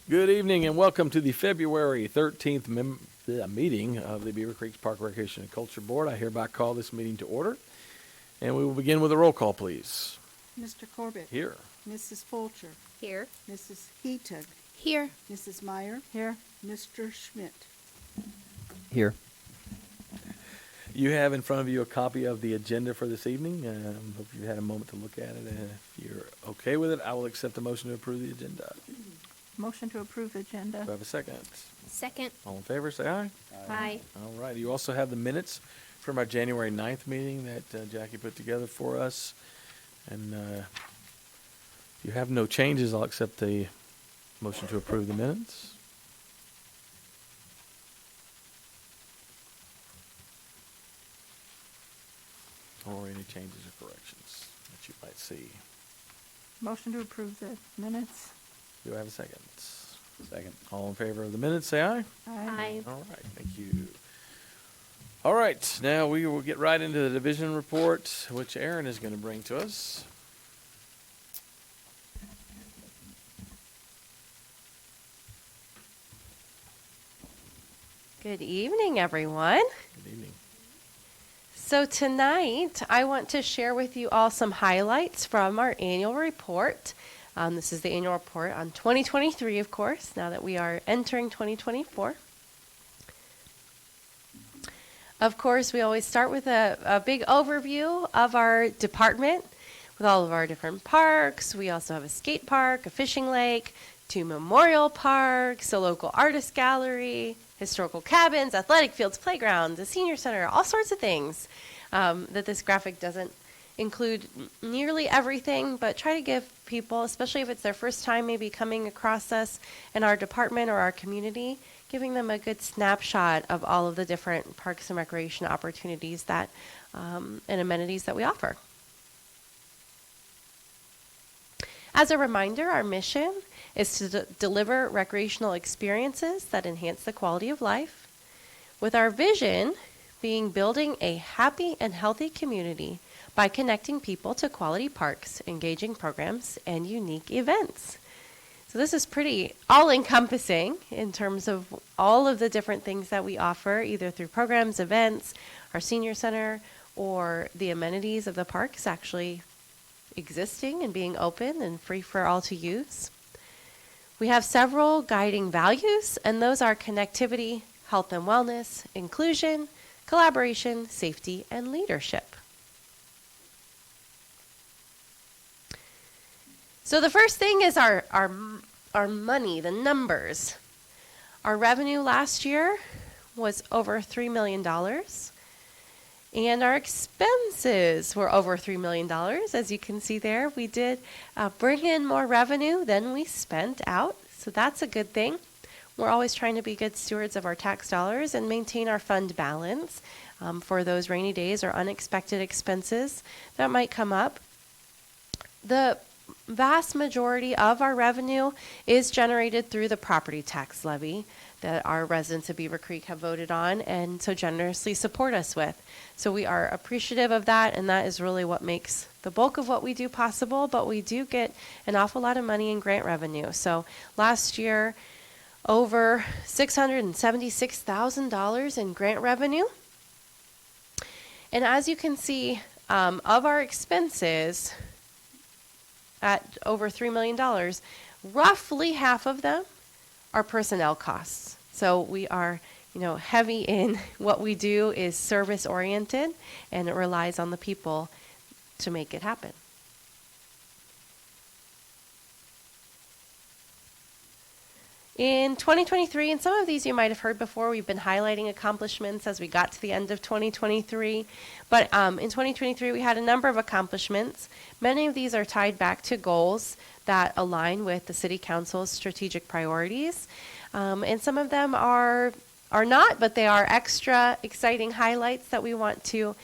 Good evening and welcome to the February 13th meeting of the Beavercreek Park Recreation and Culture Board. I hereby call this meeting to order, and we will begin with a roll call, please. Mr. Corbett. Here. Mrs. Fulcher. Here. Mrs. Heatug. Here. Mrs. Meyer. Here. Mr. Schmidt. Here. You have in front of you a copy of the agenda for this evening. Hope you had a moment to look at it. If you're okay with it, I will accept the motion to approve the agenda. Motion to approve agenda. Do I have a second? Second. All in favor, say aye. Aye. All right. You also have the minutes from our January 9th meeting that Jackie put together for us. And if you have no changes, I'll accept the motion to approve the minutes. Or any changes or corrections that you might see. Motion to approve the minutes. Do I have a second? Second. All in favor of the minutes, say aye. Aye. All right, thank you. All right, now we will get right into the division report, which Aaron is going to bring to us. Good evening, everyone. Good evening. So tonight, I want to share with you all some highlights from our annual report. This is the annual report on 2023, of course, now that we are entering 2024. Of course, we always start with a big overview of our department with all of our different parks. We also have a skate park, a fishing lake, 2 memorial parks, a local artist gallery, historical cabins, athletic fields, playgrounds, a senior center, all sorts of things that this graphic doesn't include nearly everything, but try to give people, especially if it's their first time maybe coming across us in our department or our community, giving them a good snapshot of all of the different parks and recreation opportunities that and amenities that we offer. As a reminder, our mission is to deliver recreational experiences that enhance the quality of life, with our vision being building a happy and healthy community by connecting people to quality parks, engaging programs, and unique events. So this is pretty all-encompassing in terms of all of the different things that we offer, either through programs, events, our senior center, or the amenities of the parks actually existing and being open and free for all to use. We have several guiding values, and those are connectivity, health and wellness, inclusion, collaboration, safety, and leadership. So the first thing is our money, the numbers. Our revenue last year was over $3 million, and our expenses were over $3 million. As you can see there, we did bring in more revenue than we spent out, so that's a good thing. We're always trying to be good stewards of our tax dollars and maintain our fund balance for those rainy days or unexpected expenses that might come up. The vast majority of our revenue is generated through the property tax levy that our residents of Beavercreek have voted on and so generously support us with. So we are appreciative of that, and that is really what makes the bulk of what we do possible, but we do get an awful lot of money in grant revenue. So last year, over $676,000 in grant revenue. And as you can see, of our expenses, at over $3 million, roughly half of them are personnel costs. So we are, heavy in what we do is service oriented, and it relies on the people to make it happen. In 2023, and some of these you might have heard before, we've been highlighting accomplishments as we got to the end of 2023. But in 2023, we had a number of accomplishments. Many of these are tied back to goals that align with the City Council's strategic priorities. And some of them are not, but they are extra exciting highlights that we want to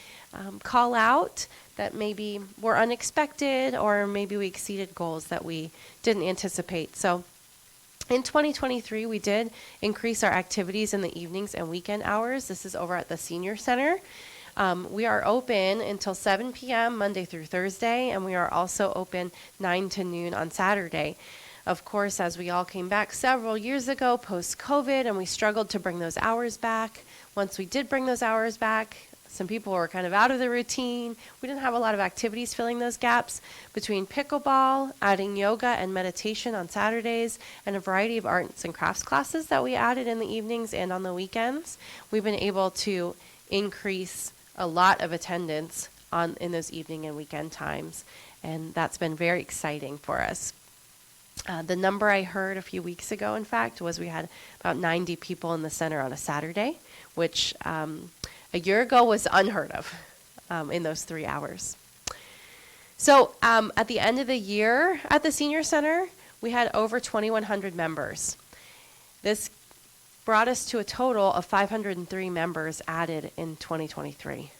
call out that maybe were unexpected, or maybe we exceeded goals that we didn't anticipate. So in 2023, we did increase our activities in the evenings and weekend hours. This is over at the Senior Center. We are open until 7 p.m. Monday through Thursday, and we are also open 9 to noon on Saturday. Of course, as we all came back several years ago post-COVID, and we struggled to bring those hours back. Once we did bring those hours back, some people were kind of out of the routine. We didn't have a lot of activities filling those gaps. Between pickleball, adding yoga and meditation on Saturdays, and a variety of arts and crafts classes that we added in the evenings and on the weekends, we've been able to increase a lot of attendance in those evening and weekend times, and that's been very exciting for us. The number I heard a few weeks ago, in fact, was we had about 90 people in the center on a Saturday, which a year ago was unheard of in those 3 hours. So at the end of the year at the Senior Center, we had over 2,100 members. This brought us to a total of 503 members added in 2023.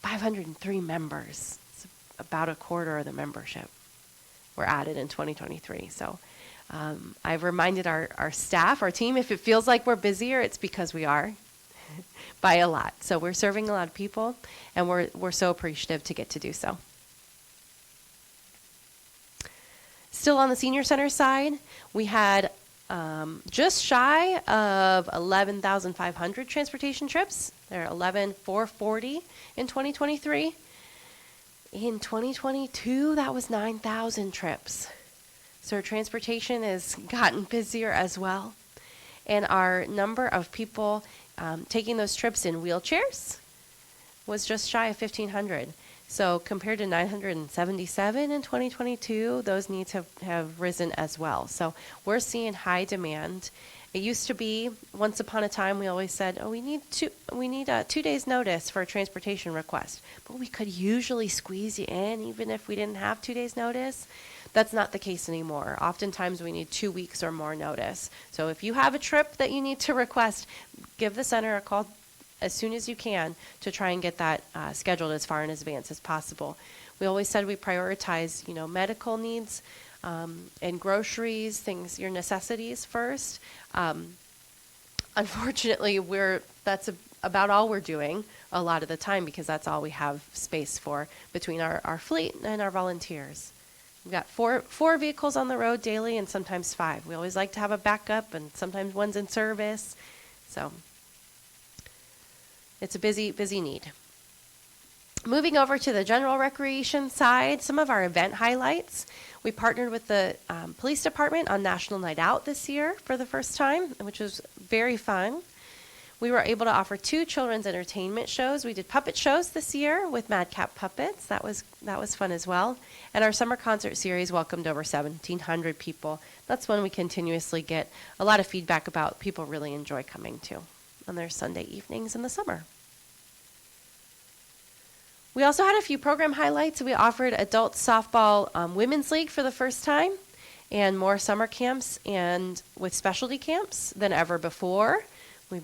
503 members. It's about a quarter of the membership were added in 2023. So I've reminded our staff, our team, if it feels like we're busier, it's because we are by a lot. So we're serving a lot of people, and we're so appreciative to get to do so. Still on the Senior Center side, we had just shy of 11,500 transportation trips. There are 11,440 in 2023. In 2022, that was 9,000 trips. So transportation has gotten busier as well. And our number of people taking those trips in wheelchairs was just shy of 1,500. So compared to 977 in 2022, those needs have risen as well. So we're seeing high demand. It used to be, once upon a time, we always said, we need 2 days notice for a transportation request. But we could usually squeeze you in even if we didn't have 2 days notice. That's not the case anymore. Oftentimes we need 2 weeks or more notice. So if you have a trip that you need to request, give the center a call as soon as you can to try and get that scheduled as far in advance as possible. We always said we prioritize, medical needs and groceries, things, your necessities first. Unfortunately, that's about all we're doing a lot of the time because that's all we have space for between our fleet and our volunteers. We've got four vehicles on the road daily and sometimes 5. We always like to have a backup, and sometimes one's in service. So it's a busy need. Moving over to the general recreation side, some of our event highlights. We partnered with the police department on National Night Out this year for the first time, which was very fun. We were able to offer 2 children's entertainment shows. We did puppet shows this year with Madcap Puppets. That was fun as well. And our summer concert series welcomed over 1,700 people. That's one we continuously get a lot of feedback about. People really enjoy coming to on their Sunday evenings in the summer. We also had a few program highlights. We offered adult softball women's league for the first time, and more summer camps and with specialty camps than ever before. We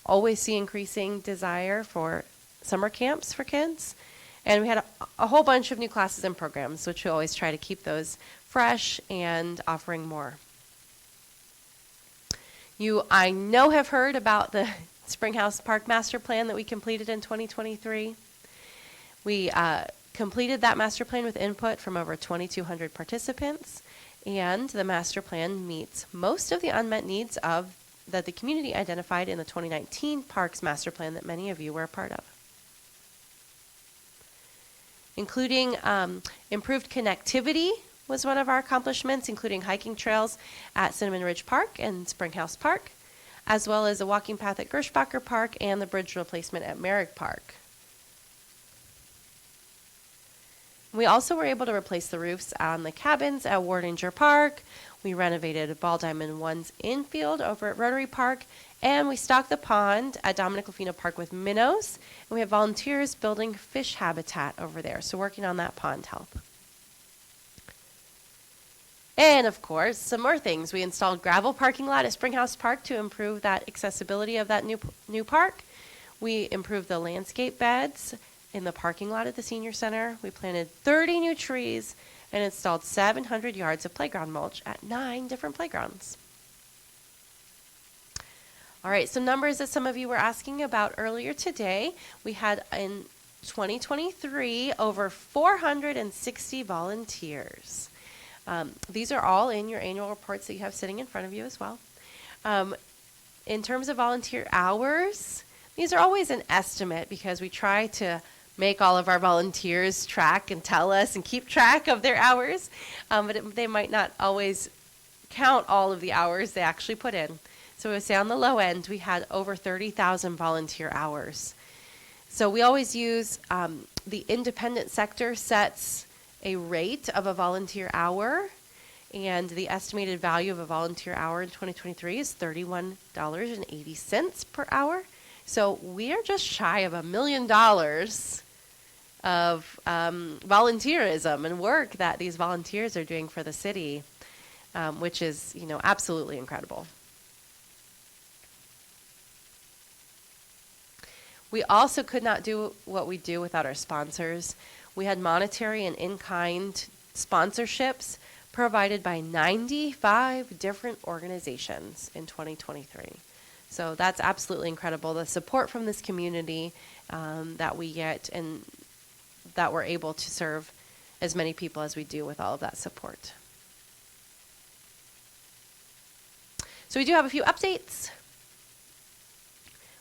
always see increasing desire for summer camps for kids. And we had a whole bunch of new classes and programs, which we always try to keep those fresh and offering more. You, I know, have heard about the Springhouse Park Master Plan that we completed in 2023. We completed that master plan with input from over 2,200 participants, and the master plan meets most of the unmet needs that the community identified in the 2019 Parks Master Plan that many of you were a part of. Including improved connectivity was one of our accomplishments, including hiking trails at Cinnamon Ridge Park and Springhouse Park, as well as a walking path at Gershbacher Park and the bridge replacement at Merrick Park. We also were able to replace the roofs on the cabins at Wardinger Park. We renovated Ball Diamond 1's infield over at Rotary Park, and we stocked the pond at Dominic Lafino Park with minnows, and we have volunteers building fish habitat over there, so working on that pond health. And of course, some more things. We installed gravel parking lot at Springhouse Park to improve that accessibility of that new park. We improved the landscape beds in the parking lot at the Senior Center. We planted 30 new trees and installed 700 yards of playground mulch at 9 different playgrounds. All right, some numbers that some of you were asking about earlier today. We had in 2023 over 460 volunteers. These are all in your annual reports that you have sitting in front of you as well. In terms of volunteer hours, these are always an estimate because we try to make all of our volunteers track and tell us and keep track of their hours, but they might not always count all of the hours they actually put in. So we would say on the low end, we had over 30,000 volunteer hours. So we always use the independent sector sets a rate of a volunteer hour, and the estimated value of a volunteer hour in 2023 is $31.80 per hour. So we are just shy of $1 million of volunteerism and work that these volunteers are doing for the city, which is, absolutely incredible. We also could not do what we do without our sponsors. We had monetary and in-kind sponsorships provided by 95 different organizations in 2023. So that's absolutely incredible. The support from this community that we get and that we're able to serve as many people as we do with all of that support. So we do have a few updates.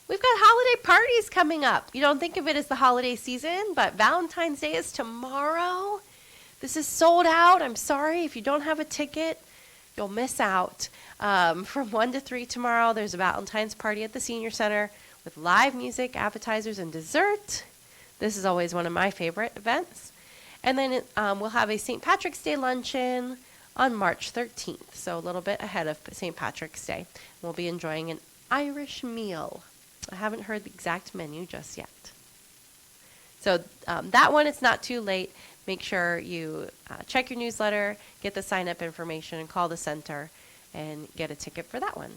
We've got holiday parties coming up. You don't think of it as the holiday season, but Valentine's Day is tomorrow. This is sold out. I'm sorry. If you don't have a ticket, you'll miss out. From 1 to 3 tomorrow, there's a Valentine's party at the Senior Center with live music, appetizers, and dessert. This is always one of my favorite events. And then we'll have a St. Patrick's Day luncheon on March 13th, so a little bit ahead of St. Patrick's Day. We'll be enjoying an Irish meal. I haven't heard the exact menu just yet. So that one, it's not too late. Make sure you check your newsletter, get the sign-up information, and call the center and get a ticket for that one.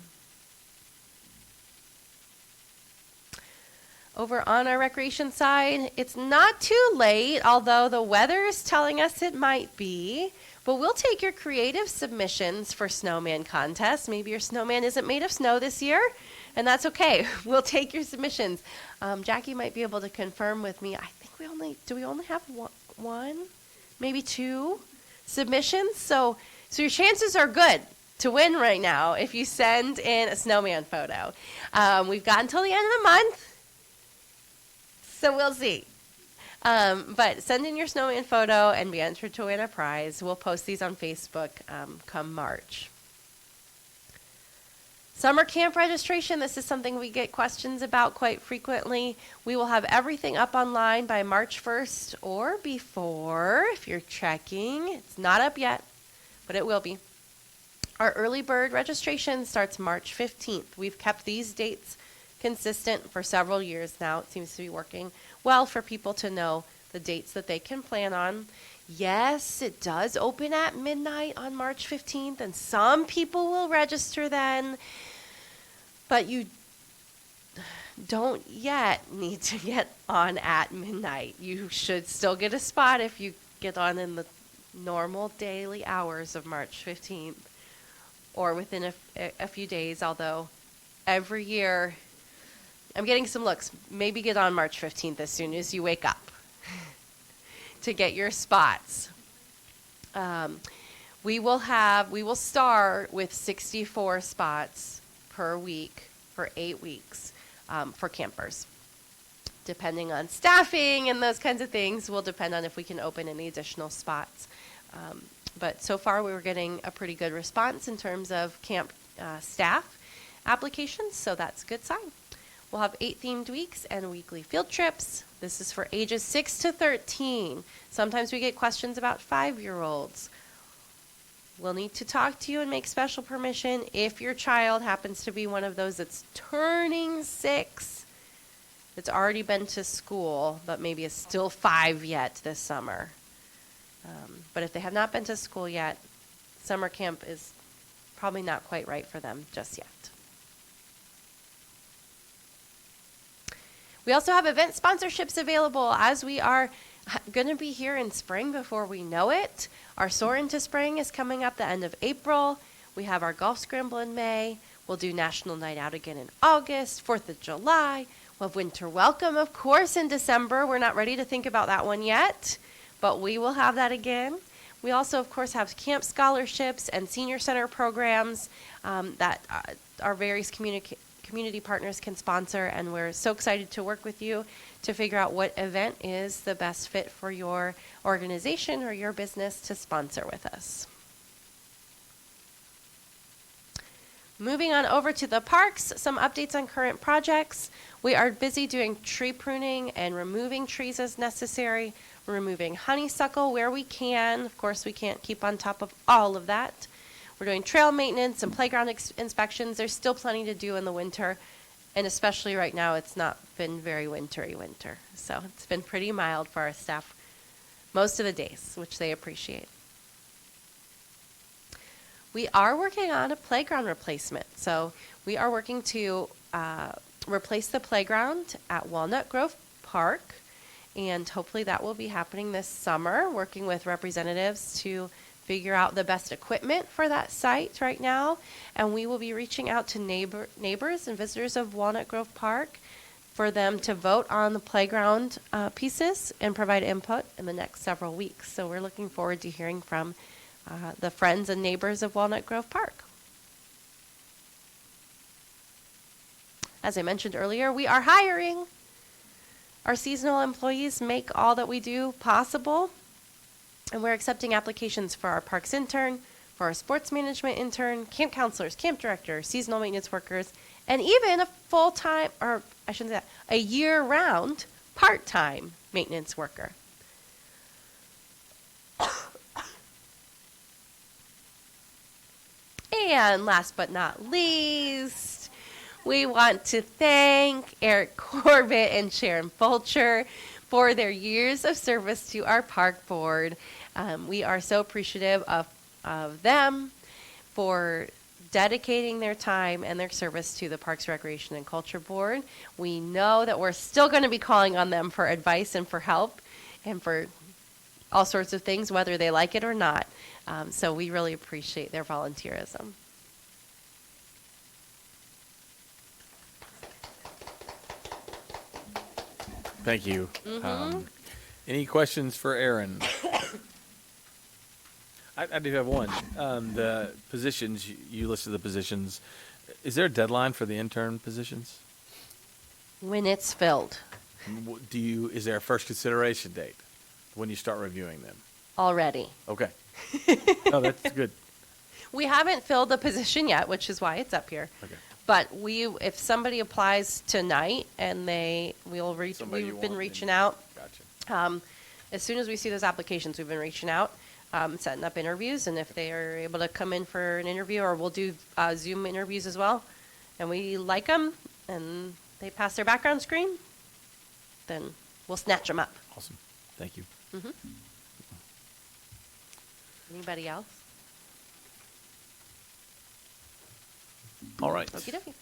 Over on our recreation side, it's not too late, although the weather is telling us it might be. But we'll take your creative submissions for snowman contests. Maybe your snowman isn't made of snow this year, and that's okay. We'll take your submissions. Jackie might be able to confirm with me. I think we only have one, maybe 2 submissions. So your chances are good to win right now if you send in a snowman photo. We've got until the end of the month, so we'll see. But send in your snowman photo and be entered to win a prize. We'll post these on Facebook come March. Summer camp registration, this is something we get questions about quite frequently. We will have everything up online by March 1st or before, if you're checking. It's not up yet, but it will be. Our early bird registration starts March 15th. We've kept these dates consistent for several years now. It seems to be working well for people to know the dates that they can plan on. Yes, it does open at midnight on March 15th, and some people will register then, but you don't yet need to get on at midnight. You should still get a spot if you get on in the normal daily hours of March 15th or within a few days, although every year I'm getting some looks. Maybe get on March 15th as soon as you wake up to get your spots. We will start with 64 spots per week for 8 weeks for campers. Depending on staffing and those kinds of things will depend on if we can open any additional spots. But so far we were getting a pretty good response in terms of camp staff applications, so that's a good sign. We'll have 8 themed weeks and weekly field trips. This is for ages 6 to 13. Sometimes we get questions about 5-year-olds. We'll need to talk to you and make special permission if your child happens to be one of those that's turning 6, that's already been to school, but maybe is still 5 yet this summer. But if they have not been to school yet, summer camp is probably not quite right for them just yet. We also have event sponsorships available as we are going to be here in spring before we know it. Our Soar into Spring is coming up the end of April. We have our Golf Scramble in May. We'll do National Night Out again in August, 4th of July. We'll have Winter Welcome, of course, in December. We're not ready to think about that one yet, but we will have that again. We also, of course, have camp scholarships and senior center programs that our various community partners can sponsor, and we're so excited to work with you to figure out what event is the best fit for your organization or your business to sponsor with us. Moving on over to the parks, some updates on current projects. We are busy doing tree pruning and removing trees as necessary. We're removing honeysuckle where we can. Of course, we can't keep on top of all of that. We're doing trail maintenance and playground inspections. There's still plenty to do in the winter, and especially right now, it's not been very wintry winter. So it's been pretty mild for our staff most of the days, which they appreciate. We are working on a playground replacement. So we are working to replace the playground at Walnut Grove Park, and hopefully that will be happening this summer, working with representatives to figure out the best equipment for that site right now. And we will be reaching out to neighbors and visitors of Walnut Grove Park for them to vote on the playground pieces and provide input in the next several weeks. So we're looking forward to hearing from the friends and neighbors of Walnut Grove Park. As I mentioned earlier, we are hiring. Our seasonal employees make all that we do possible, and we're accepting applications for our parks intern, for our sports management intern, camp counselors, camp director, seasonal maintenance workers, and even a full-time, or I shouldn't say that, a year-round part-time maintenance worker. And last but not least, we want to thank Eric Corbett and Sharon Fulcher for their years of service to our park board. We are so appreciative of them for dedicating their time and their service to the Parks, Recreation, and Culture Board. We know that we're still going to be calling on them for advice and for help and for all sorts of things, whether they like it or not. So we really appreciate their volunteerism. Thank you. Any questions for Erin? I do have one. The positions, you listed the positions. Is there a deadline for the intern positions? When it's filled Is there a first consideration date when you start reviewing them? already. Okay. Oh, that's good. We haven't filled the position yet, which is why it's up here. Okay. But if somebody applies tonight and Somebody you we've been want, reaching then- out. Gotcha. As soon as we see those applications, we've been reaching out, setting up interviews, and if they are able to come in for an interview, or we'll do Zoom interviews as well, and we like them, and they pass their background screen, then we'll snatch them up. Awesome. Thank you. Anybody else? All right. Okie dokie.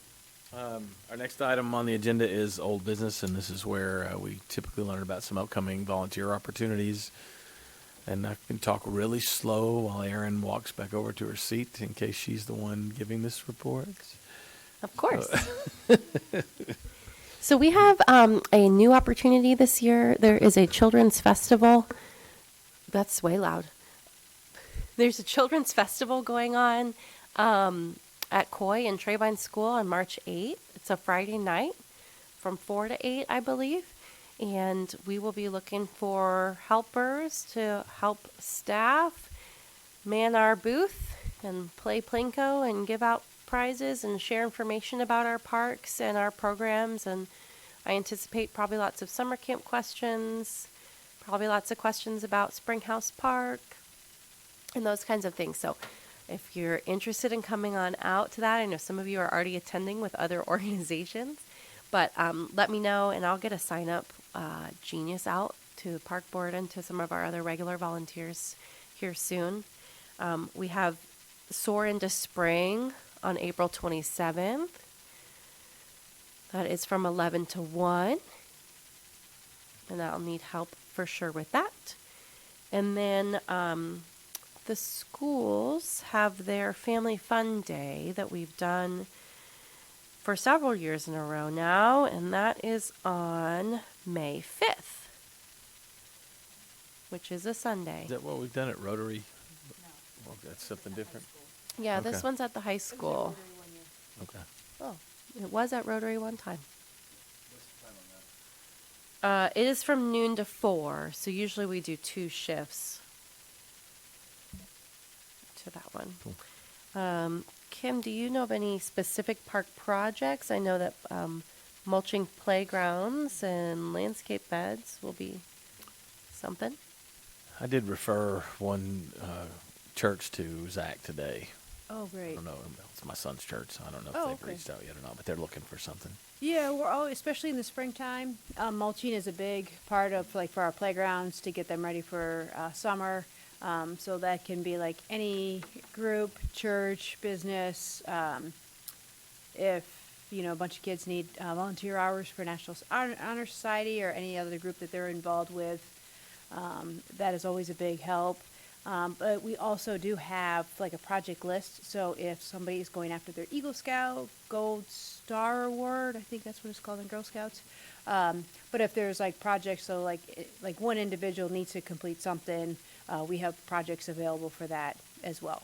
Our next item on the agenda is old business, and this is where we typically learn about some upcoming volunteer opportunities. And I can talk really slow while Erin walks back over to her seat in case she's the one giving this report. Of course. So we have a new opportunity this year. There is a children's festival. That's way loud. There's a children's festival going on at Coy and Trevine School on March 8th. It's a Friday night from 4 to 8, I believe. And we will be looking for helpers to help staff man our booth and play Plinko and give out prizes and share information about our parks and our programs. And I anticipate probably lots of summer camp questions, probably lots of questions about Springhouse Park and those kinds of things. So if you're interested in coming on out to that, I know some of you are already attending with other organizations, but let me know and I'll get a sign up genius out to Park Board and to some of our other regular volunteers here soon. We have Soar into Spring on April 27th. That is from 11 to 1. And I'll need help for sure with that. And then the schools have their Family Fun Day that we've done for several years in a row now, and that is on May 5th, which is a Sunday. Is that what we've done at Rotary? Well, that's something different? Yeah, this Okay. one's at the high school. Okay. Oh, it was at Rotary one time. It is from noon to 4, so usually we do 2 shifts to that one. Cool. Kim, do you know of any specific park projects? I know that mulching playgrounds and landscape beds will be something. I did refer one church to Zach today. Oh, I great. don't know. It's my son's church, so I don't know if Oh, they've okay. reached out yet or not, but they're looking for something. Yeah, we're all, especially in the springtime, mulching is a big part of, like, for our playgrounds to get them ready for summer. So that can be like any group, church, business. If, a bunch of kids need volunteer hours for National Honor Society or any other group that they're involved with, that is always a big help. But we also do have like a project list. So if somebody is going after their Eagle Scout, Gold Star Award, I think that's what it's called in Girl Scouts. But if there's like projects, so like one individual needs to complete something, we have projects available for that as well.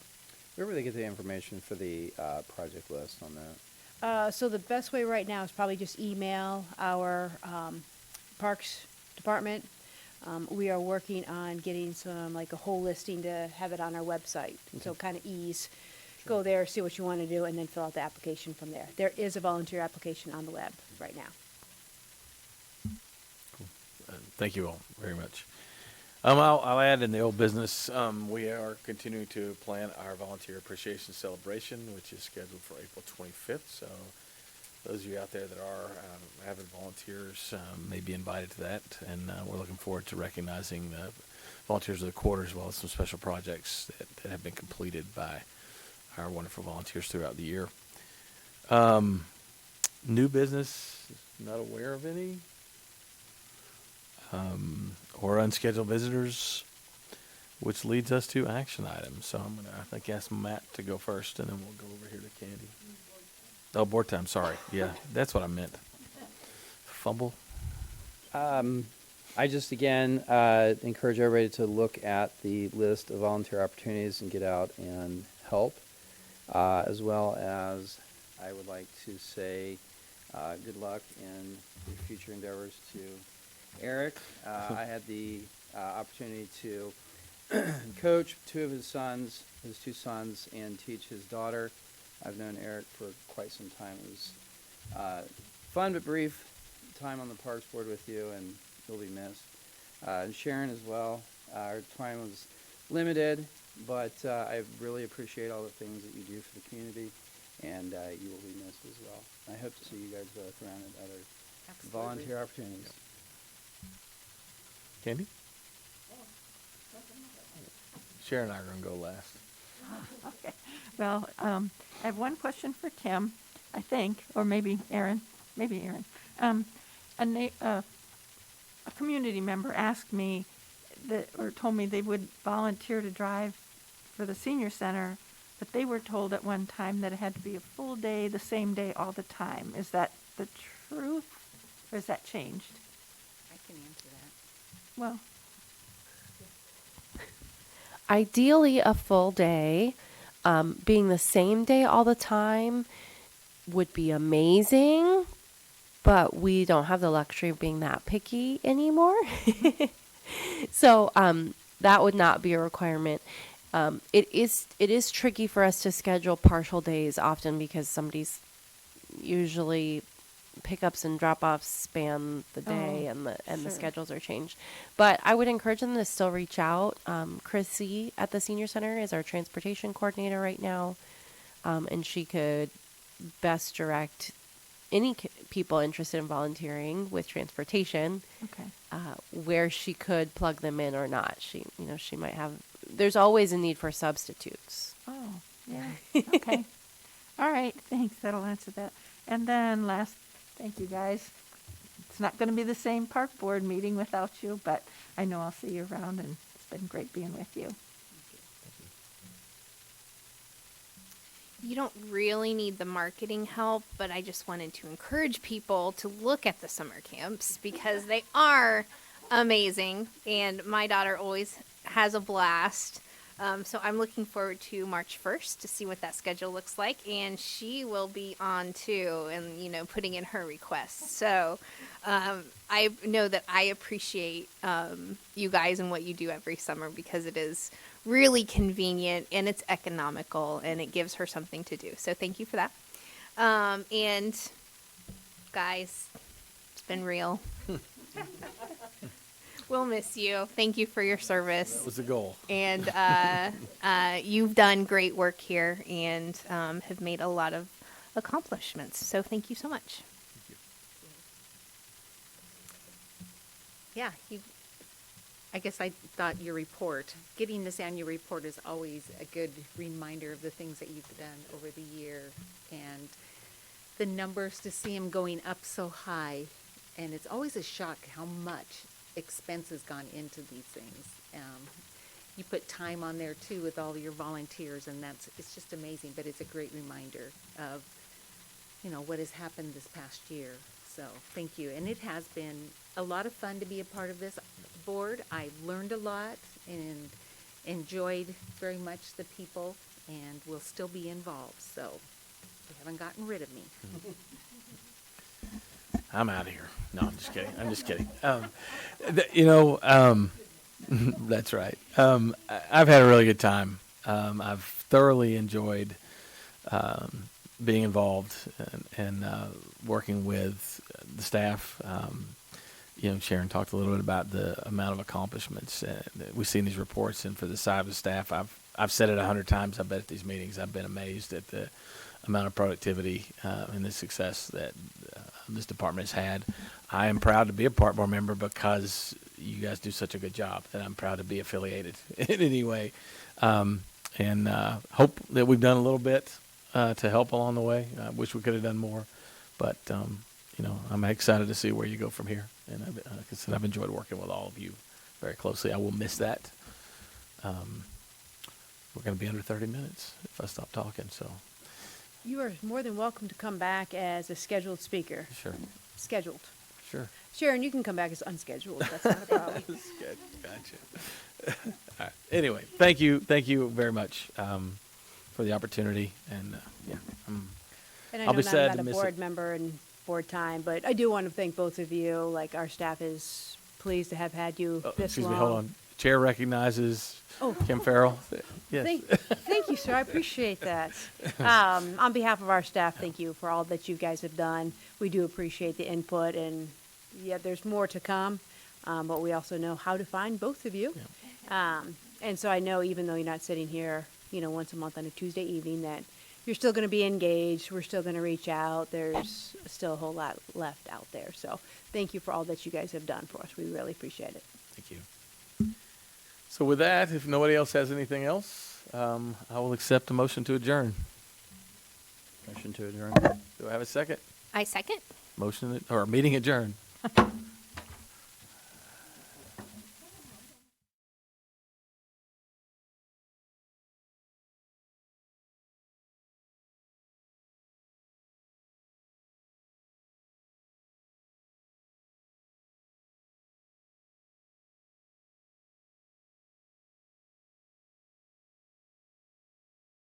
Where would they get the information for the project list on that? So the best way right now is probably just email our Parks Department. We are working on getting some, like a whole listing to have it on our website. So kind of ease. Go there, see what you want to do, and then fill out the application from there. There is a volunteer application on the web right now. Thank you all very much. I'll add in the old business, we are continuing to plan our volunteer appreciation celebration, which is scheduled for April 25th. So those of you out there that are avid volunteers may be invited to that, and we're looking forward to recognizing the volunteers of the quarter as well as some special projects that have been completed by our wonderful volunteers throughout the year. New business, not aware of any. Or unscheduled visitors, which leads us to action items. So I'm gonna, I think, ask Matt to go first, and then we'll go over here to Candy. Oh, board time. Sorry. Yeah, that's what I meant. Fumble. I just, again, encourage everybody to look at the list of volunteer opportunities and get out and help, as well as I would like to say good luck in your future endeavors to Eric. I had the opportunity to coach his two sons, and teach his daughter. I've known Eric for quite some time. It was fun but brief time on the Parks Board with you, and you'll be missed. And Sharon as well. Our time was limited, but I really appreciate all the things that you do for the community, and you will be missed as well. I hope to see you guys both around at other volunteer opportunities. Candy? Sharon and I are going to go last. Okay. Well, I have one question for Kim, I think, or maybe Aaron. Maybe Aaron. A community member asked me or told me they would volunteer to drive for the senior center, but they were told at one time that it had to be a full day, the same day, all the time. Is that the truth, or has that changed? I can answer that. Well, Ideally, a full day. Being the same day all the time would be amazing, but we don't have the luxury of being that picky anymore. So that would not be a requirement. It is tricky for us to schedule partial days often because somebody's usually pickups and drop-offs span the day, and the sure. schedules are changed. But I would encourage them to still reach out. Chrissy at the senior center is our transportation coordinator right now, and she could best direct any people interested in volunteering with transportation okay. where she could plug them in or not. She might have. There's always a need for substitutes. Oh, yeah. Okay. All right. Thanks. That'll answer that. And then last, thank you guys. It's not going to be the same park board meeting without you, but I know I'll see you around, and it's been great being with you. you don't really need the marketing help, but I just wanted to encourage people to look at the summer camps because they are amazing, and my daughter always has a blast. So I'm looking forward to March 1st to see what that schedule looks like, and she will be on too, and putting in her requests. So I know that I appreciate you guys and what you do every summer because it is really convenient and it's economical and it gives her something to do. So thank you for that. And guys, it's been real. We'll miss you. Thank you for your service. That was the goal. And you've done great work here and have made a lot of accomplishments. So thank you so much. Yeah, I guess I thought your report, getting this annual report is always a good reminder of the things that you've done over the year. And the numbers, to see them going up so high. And it's always a shock how much expense has gone into these things. You put time on there too with all your volunteers, and it's just amazing. But it's a great reminder of what has happened this past year. So thank you. And it has been a lot of fun to be a part of this board. I've learned a lot and enjoyed very much the people, and will still be involved. So they haven't gotten rid of me. I'm out of here. No, I'm just kidding. I'm just kidding. That's right. I've had a really good time. I've thoroughly enjoyed being involved and working with the staff. Sharon talked a little bit about the amount of accomplishments we've seen these reports, and for the side of the staff, I've said it 100 times. I bet at these meetings, I've been amazed at the amount of productivity and the success that this department has had. I am proud to be a part board member because you guys do such a good job, and I'm proud to be affiliated in any way. And hope that we've done a little bit to help along the way. I wish we could have done more, but I'm excited to see where you go from here. And like I said, I've enjoyed working with all of you very closely. I will miss that. We're going to be under 30 minutes if I stop talking. So You are more than welcome to come back as a scheduled speaker. sure, Scheduled. sure. Sharon, you can come back as unscheduled. That's not a problem. Good. Gotcha. All right. Anyway, thank you very much for the opportunity, and And I I'll know be that sad I'm to not a miss board it. member and board time, but I do want to thank both of you. Like, our staff is pleased to have had you this Excuse long. me, hold on. Chair recognizes Oh. Kim Farrell. Yes. Thank you, sir. I appreciate that. On behalf of our staff, thank you for all that you guys have done. We do appreciate the input, and there's more to come, but we also know how to find both of you. And so I know, even though you're not sitting here, once a month on a Tuesday evening, that you're still going to be engaged. We're still going to reach out. There's still a whole lot left out there. So thank you for all that you guys have done for us. We really appreciate it. Thank you. So with that, if nobody else has anything else, I will accept a motion to adjourn. Motion to adjourn. Do I have a second? I second. Motion or meeting adjourned.